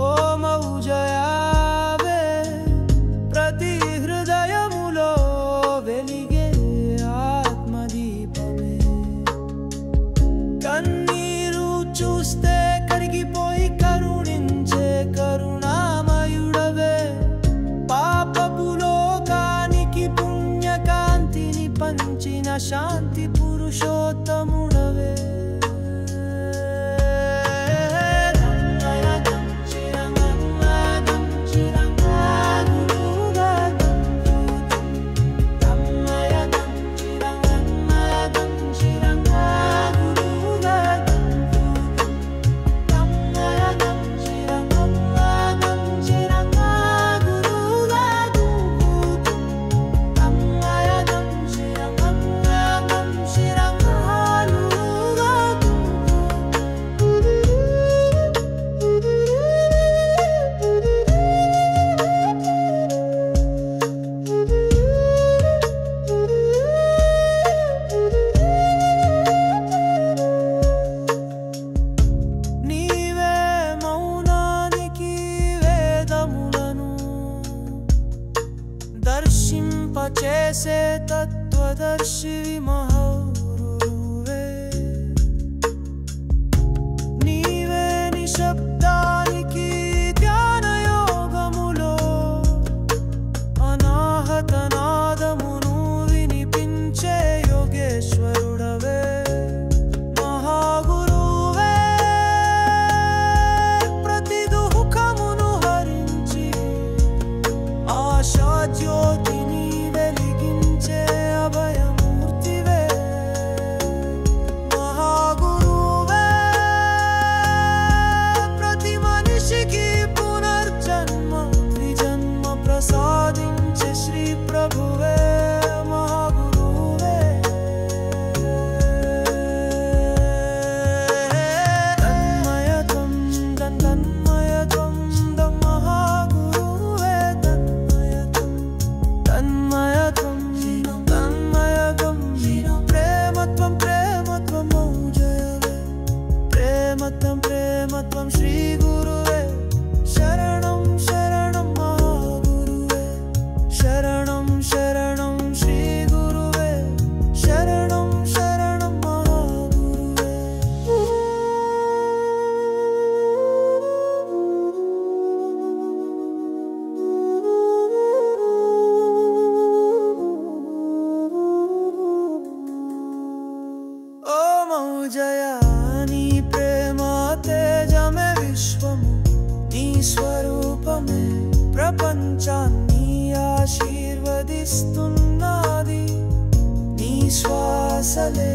ఓ మౌజయావే ప్రతి హృదయములో వెలిగే ఆత్మదీపమే కన్నీరు చూస్తే కరిగిపోయి కరుణించే కరుణామయుడవే పాపపు లోకానికి పుణ్యకాంతిని పంచిన శాంతి పురుషోత్తముడవే దర్శింపచేసే తత్వదర్శివి మహౌరువే నీవే నిశ్శబ్దానికి ధ్యానయోగములో అనాహత నాదమును వినిపించే యోగేశ్వరుడవే మహాగురువే ప్రతి దుఃఖమును హరించి ఆశాజ్యోతి సాధించే శ్రీ ప్రభువే మహాగురువే తన్మయత్వం తన్మయత్వం మహాగురువే తన్మయత్వం తన్మయత్వం తన్మయత్వం ప్రేమత్వం ప్రేమత్వం మౌజయవే ప్రేమత్వం ప్రేమత్వం శ్రీ గురువే శరణం శరణం శరణం శరణం శ్రీ గురువే శరణం శరణం మహాగురువే ఓ మౌజయా నీ ప్రేమ తేజమే విశ్వము నీ స్వరూపమే ప్రపంచాన్ని ఆశీర్వదిస్తున్నది నీ శ్వాసలే